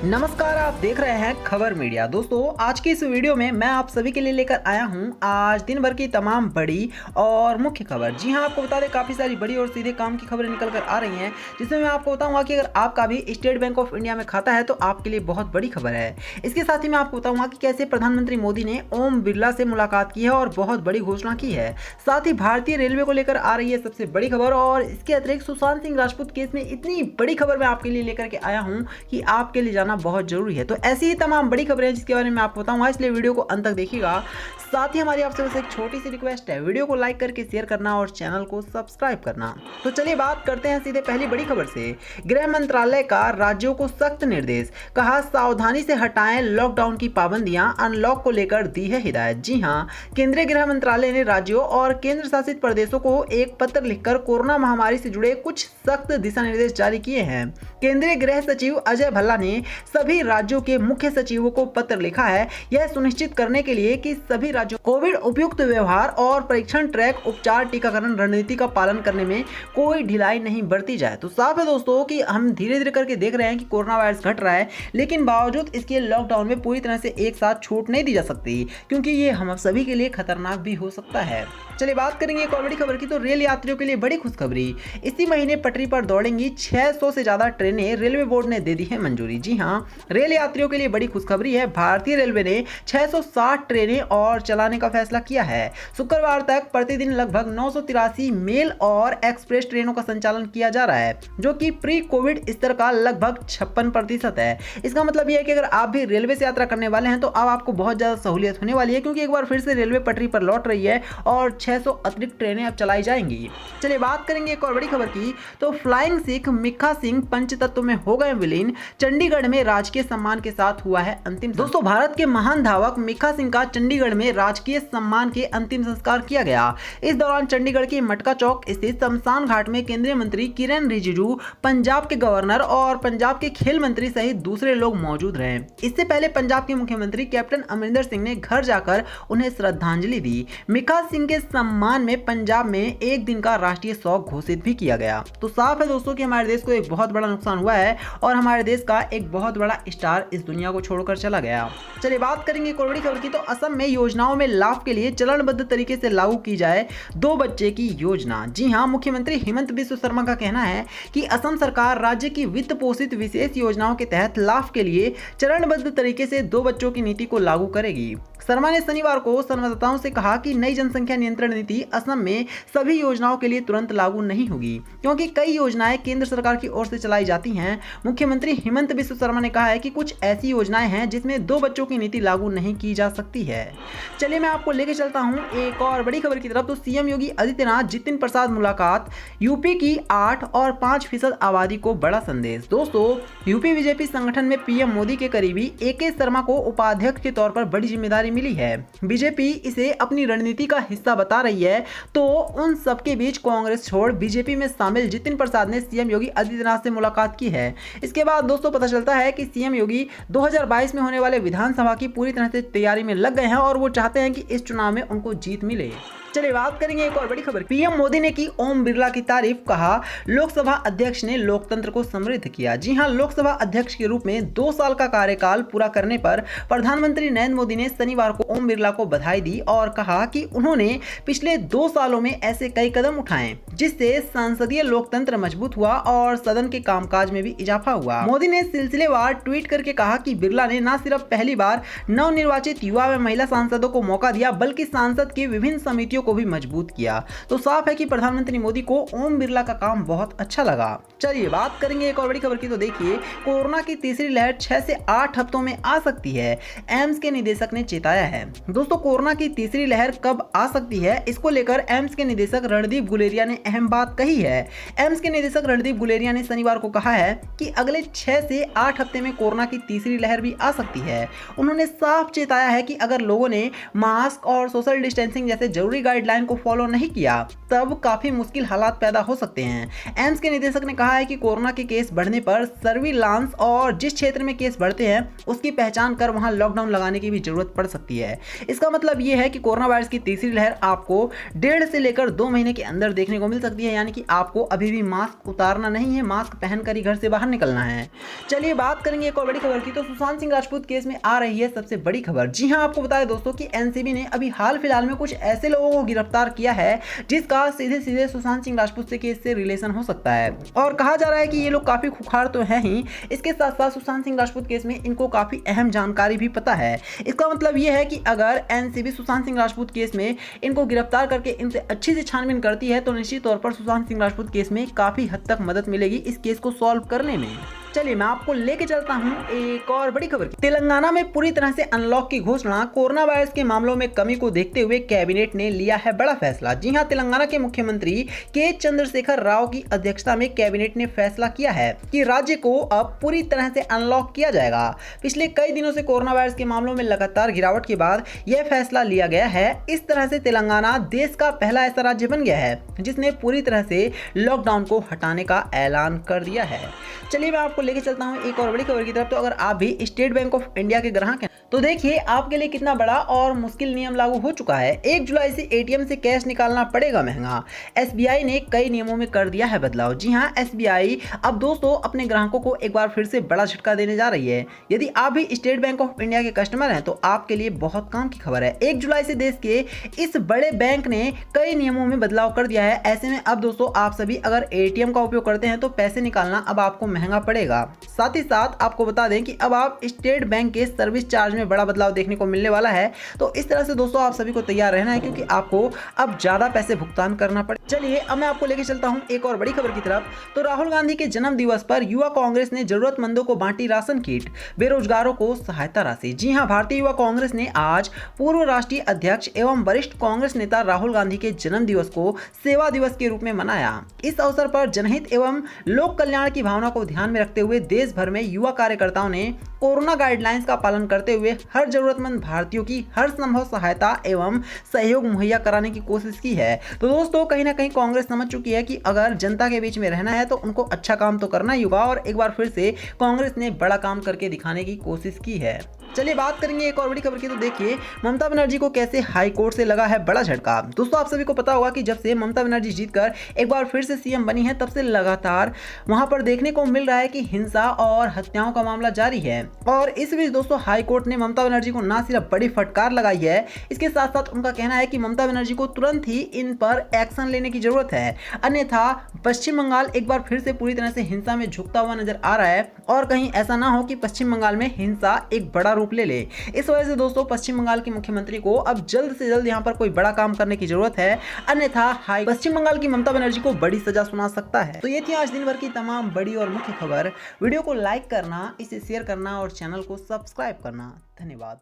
नमस्कार, आप देख रहे हैं खबर मीडिया। दोस्तों, आज की इस वीडियो में मैं आप सभी के लिए लेकर आया हूं आज दिन भर की तमाम बड़ी और मुख्य खबर। जी हां, आपको बता दें काफ़ी सारी बड़ी और सीधे काम की खबरें निकल कर आ रही हैं, जिसमें मैं आपको बताऊंगा कि अगर आपका भी स्टेट बैंक ऑफ इंडिया में खाता है तो आपके लिए बहुत बड़ी खबर है। इसके साथ ही मैं आपको बताऊंगा कि कैसे प्रधानमंत्री मोदी ने ओम बिरला से मुलाकात की है और बहुत बड़ी घोषणा की है। साथ ही भारतीय रेलवे को लेकर आ रही है सबसे बड़ी खबर, और इसके अतिरिक्त सुशांत सिंह राजपूत केस में इतनी बड़ी खबर मैं आपके लिए लेकर के आया हूँ कि आपके लिए बहुत जरूरी है। तो ऐसी ही तमाम बड़ी खबरें जिसके बारे में आपको बताऊंगा, इसलिए वीडियो को अंत तक देखिएगा। साथ ही हमारी आपसे बस एक छोटी सी रिक्वेस्ट है, वीडियो को लाइक करके शेयर करना और चैनल को सब्सक्राइब करना। तो चलिए बात करते हैं सीधे पहली बड़ी खबर से। गृह मंत्रालय का राज्यों को सख्त निर्देश, कहा सावधानी से हटाएं लॉकडाउन की पाबंदियां, अनलॉक को लेकर दी है हिदायत। जी हां, केंद्रीय गृह मंत्रालय ने राज्यों और केंद्र शासित प्रदेशों को एक पत्र लिखकर कोरोना महामारी से जुड़े कुछ सख्त दिशा निर्देश जारी किए हैं। केंद्रीय गृह सचिव अजय भल्ला ने सभी राज्यों के मुख्य सचिवों को पत्र लिखा है, यह सुनिश्चित करने के लिए कि सभी राज्यों कोविड उपयुक्त व्यवहार और परीक्षण, ट्रैक, उपचार, टीकाकरण रणनीति का पालन करने में कोई ढिलाई नहीं बरती जाए। तो साफ है दोस्तों कि हम धीरे धीरे करके देख रहे हैं कि कोरोना वायरस घट रहा है, लेकिन बावजूद इसके लॉकडाउन में पूरी तरह से एक साथ छूट नहीं दी जा सकती, क्योंकि ये हम सभी के लिए खतरनाक भी हो सकता है। चलिए बात करेंगे एक और बड़ी खबर की। तो रेल यात्रियों के लिए बड़ी खुशखबरी, इसी महीने पटरी पर दौड़ेंगी 600 से ज्यादा ट्रेनें, रेलवे बोर्ड ने दे दी है मंजूरी। जी हां, रेल यात्रियों के लिए बड़ी खुशखबरी है। भारतीय रेलवे ने 660 ट्रेनें और चलाने का फैसला किया है। शुक्रवार तक प्रतिदिन लगभग 983 मेल और एक्सप्रेस ट्रेनों का संचालन किया जा रहा है, जो कि प्री कोविड स्तर का लगभग 56% है। इसका मतलब यह है कि अगर आप भी रेलवे से यात्रा करने वाले हैं तो अब आपको बहुत ज्यादा सहूलियत होने वाली है, क्योंकि एक बार फिर से रेलवे पटरी पर लौट रही है और 600 अतिरिक्त ट्रेनें अब चलाई जाएंगी। चलिए बात करेंगे एक और बड़ी खबर की। तो फ्लाइंग सिख मिक्खा सिंह पंचतत्व में हो गए विलीन, चंडीगढ़ में राजकीय सम्मान के साथ हुआ है अंतिम। दोस्तों, भारत के महान धावक मिक्खा सिंह का चंडीगढ़ में राजकीय सम्मान के अंतिम संस्कार किया गया। इस दौरान चंडीगढ़ के मटका चौक स्थित शमशान घाट में केंद्रीय मंत्री किरेन रिजिजू, पंजाब के गवर्नर और पंजाब के खेल मंत्री सहित दूसरे लोग मौजूद रहे। इससे पहले पंजाब के मुख्यमंत्री कैप्टन अमरिंदर सिंह ने घर जाकर उन्हें श्रद्धांजलि दी। मिक्खा सिंह के सम्मान में पंजाब में एक दिन का राष्ट्रीय शोक घोषित भी किया गया। तो साफ है दोस्तों कि हमारे देश को एक बहुत बड़ा नुकसान हुआ है और हमारे देश का एक बहुत बड़ा स्टार इस दुनिया को छोड़कर चला गया। चलिए बात करेंगे एक और बड़ी खबर की। तो असम में योजनाओं में लाभ के लिए चरणबद्ध तरीके से लागू की जाए 2 बच्चे की योजना। जी हां, मुख्यमंत्री हिमंत बिस्व शर्मा का कहना है कि असम सरकार राज्य की वित्त पोषित विशेष योजनाओं के तहत लाभ के लिए चरणबद्ध तरीके से 2 बच्चों की नीति को लागू करेगी। शर्मा ने शनिवार को संवाददाताओं से कहा कि नई जनसंख्या नियंत्रण नीति असम में सभी योजनाओं के लिए तुरंत लागू नहीं होगी, क्योंकि कई योजनाएं केंद्र सरकार की ओर से चलाई जाती हैं। मुख्यमंत्री हिमंत बिस्व शर्मा ने कहा है कि कुछ ऐसी योजनाएं हैं जिसमें 2 बच्चों की नीति लागू नहीं की जा सकती है। चलिए मैं आपको लेकर चलता हूं एक और बड़ी खबर की तरफ। तो सीएम योगी आदित्यनाथ जितिन प्रसाद मुलाकात, यूपी की 8 और 5% आबादी को बड़ा संदेश। दोस्तों, यूपी बीजेपी संगठन में पीएम मोदी के करीबी AK शर्मा को उपाध्यक्ष के तौर पर बड़ी जिम्मेदारी मिली है। बीजेपी इसे अपनी रणनीति का हिस्सा बता रही है। तो उन सबके बीच कांग्रेस छोड़ बीजेपी में शामिल जितिन प्रसाद ने सीएम योगी आदित्यनाथ से मुलाकात की है। इसके बाद दोस्तों पता चलता है कि सीएम योगी 2022 में होने वाले विधानसभा की पूरी तरह से तैयारी में लग गए हैं और वो चाहते हैं कि इस चुनाव में उनको जीत मिले। चलिए बात करेंगे एक और बड़ी खबर। पीएम मोदी ने की ओम बिरला की तारीफ, कहा लोकसभा अध्यक्ष ने लोकतंत्र को समृद्ध किया। जी हां, लोकसभा अध्यक्ष के रूप में 2 साल का कार्यकाल पूरा करने पर प्रधानमंत्री नरेंद्र मोदी ने शनिवार को ओम बिरला को बधाई दी और कहा कि उन्होंने पिछले 2 सालों में ऐसे कई कदम उठाए जिससे संसदीय लोकतंत्र मजबूत हुआ और सदन के कामकाज में भी इजाफा हुआ। मोदी ने सिलसिलेवार ट्वीट करके कहा कि बिरला ने न सिर्फ पहली बार नवनिर्वाचित युवा व महिला सांसदों को मौका दिया, बल्कि सांसद की विभिन्न समितियों को भी मजबूत किया। तो साफ है कि प्रधानमंत्री मोदी को ओम बिरला का काम बहुत अच्छा लगा। चलिए बात करेंगे एक और बड़ी खबर की। तो देखिए, कोरोना की तीसरी लहर 6 से 8 हफ्तों में आ सकती है, एम्स के निदेशक ने चेताया है। दोस्तों, कोरोना की तीसरी लहर कब आ सकती है, इसको लेकर एम्स के निदेशक रणदीप गुलेरिया ने अहम बात कही है। एम्स के निदेशक रणदीप गुलेरिया ने शनिवार को कहा है कि अगले 6 से 8 हफ्ते में कोरोना की तीसरी लहर भी आ सकती है। उन्होंने साफ चेताया है कि अगर लोगों ने मास्क और सोशल डिस्टेंसिंग जैसे जरूरी गाइडलाइन को फॉलो नहीं किया तब काफी मुश्किल हालात पैदा हो सकते हैं। एम्स के निदेशक ने कहा है कि कोरोना के केस बढ़ने पर सर्विलांस और जिस क्षेत्र में केस बढ़ते हैं उसकी पहचान कर वहां लॉकडाउन लगाने की भी जरूरत पड़ सकती है। इसका मतलब यह है कि कोरोना वायरस की तीसरी लहर आपको 1.5 से लेकर 2 महीने के अंदर देखने को मिल सकती है, यानी कि आपको अभी भी मास्क उतारना नहीं है, मास्क पहनकर ही घर से बाहर निकलना है। चलिए बात करेंगे एक और बड़ी खबर की। तो सुशांत सिंह राजपूत केस में आ रही है सबसे बड़ी खबर। जी हां, आपको बताया दोस्तों कि एनसीबी ने अभी हाल फिलहाल में कुछ ऐसे लोगों को गिरफ्तार किया है जिसका सीधे सीधे सुशांत सिंह राजपूत से केस से रिलेशन हो सकता है, और कहा जा रहा है कि ये लोग काफी खुखार तो है ही, इसके साथ साथ सुशांत सिंह राजपूत केस में इनको काफी अहम जानकारी भी पता है। इसका मतलब यह है कि अगर एनसीबी सुशांत सिंह राजपूत केस में इनको गिरफ्तार करके इनसे अच्छी से छानबीन करती है तो निश्चित तौर पर सुशांत सिंह राजपूत केस में काफी हद तक मदद मिलेगी इस केस को सॉल्व करने में। चलिए मैं आपको लेके चलता हूं एक और बड़ी खबर की। तेलंगाना में पूरी तरह से अनलॉक की घोषणा। कोरोना वायरस के मामलों में कमी को देखते हुए कैबिनेट ने लिया है बड़ा फैसला। जी हां, तेलंगाना के मुख्यमंत्री के चंद्रशेखर राव की अध्यक्षता में कैबिनेट ने फैसला किया है कि राज्य को अब पूरी तरह से अनलॉक किया जाएगा। पिछले कई दिनों से कोरोना वायरस के मामलों में लगातार गिरावट के बाद यह फैसला लिया गया है। इस तरह से तेलंगाना देश का पहला ऐसा राज्य बन गया है जिसने पूरी तरह से लॉकडाउन को हटाने का ऐलान कर दिया है। चलिए मैं आपको लेके चलता हूं एक और बड़ी खबर की तरफ। तो अगर आप भी स्टेट बैंक ऑफ इंडिया के ग्राहक हैं तो देखिए आपके लिए कितना बड़ा और मुश्किल नियम लागू हो चुका है। 1 जुलाई से एटीएम से कैश निकालना पड़ेगा महंगा। एसबीआई ने कई नियमों में कर दिया है बदलाव। जी हां, एसबीआई अब दोस्तों अपने ग्राहकों को एक बार फिर से बड़ा झटका देने जा रही है। यदि आप भी स्टेट बैंक ऑफ इंडिया के कस्टमर हैं तो आपके लिए बहुत काम की खबर है। 1 जुलाई से देश के इस बड़े बैंक ने कई नियमों में बदलाव कर दिया है। ऐसे में अब दोस्तों आप सभी अगर एटीएम का उपयोग करते हैं तो पैसे निकालना अब आपको महंगा पड़ेगा। साथ ही साथ आपको बता दें कि अब आप स्टेट बैंक के सर्विस चार्ज में बड़ा बदलाव देखने को मिलने वाला है। तो इस तरह से दोस्तों आप सभी को तैयार रहना है क्योंकि आपको अब ज्यादा पैसे भुगतान करना पड़े। चलिए अब मैं आपको लेके चलता हूं एक और बड़ी खबर की तरफ। तो राहुल गांधी के जन्म दिवस पर युवा कांग्रेस ने जरूरतमंदों को बांटी राशन किट, बेरोजगारों को सहायता राशि। जी हां, भारतीय युवा कांग्रेस ने आज पूर्व राष्ट्रीय अध्यक्ष एवं वरिष्ठ कांग्रेस नेता राहुल गांधी के जन्म दिवस को सेवा दिवस के रूप में मनाया। इस अवसर पर जनहित एवं लोक कल्याण की भावना को ध्यान में रखते हुए देश भर में युवा कार्यकर्ताओं ने कोरोना गाइडलाइंस का पालन करते हुए हर जरूरतमंद भारतीयों की हर संभव सहायता एवं सहयोग मुहैया कराने की कोशिश की है। तो दोस्तों कहीं ना कहीं कांग्रेस समझ चुकी है कि अगर जनता के बीच में रहना है तो उनको अच्छा काम तो करना ही होगा, और एक बार फिर से कांग्रेस ने बड़ा काम करके दिखाने की कोशिश की है। चलिए बात करेंगे एक और बड़ी खबर की। तो देखिए ममता बनर्जी को कैसे हाई कोर्ट से लगा है बड़ा झटका। दोस्तों आप सभी को पता होगा कि जब से ममता बनर्जी जीतकर एक बार फिर से सीएम बनी है तब से लगातार वहां पर देखने को मिल रहा है कि हिंसा और हत्याओं का मामला जारी है, और इस बीच दोस्तों हाई कोर्ट ने ममता बनर्जी को ना सिर्फ बड़ी फटकार लगाई है, इसके साथ साथ उनका कहना है कि ममता बनर्जी को तुरंत ही इन पर एक्शन लेने की जरूरत है, अन्यथा पश्चिम बंगाल एक बार फिर से पूरी तरह से हिंसा में झुकता हुआ नजर आ रहा है, और कहीं ऐसा ना हो कि पश्चिम बंगाल में हिंसा एक बड़ा रूप ले ले। इस वजह से दोस्तों पश्चिम बंगाल के मुख्यमंत्री को अब जल्द से जल्द यहां पर कोई बड़ा काम करने की जरूरत है, अन्यथा पश्चिम बंगाल की ममता बनर्जी को बड़ी सजा सुना सकता है। तो ये थी आज दिन भर की तमाम बड़ी और मुख्य खबर। वीडियो को लाइक करना, इसे शेयर करना और चैनल को सब्सक्राइब करना। धन्यवाद।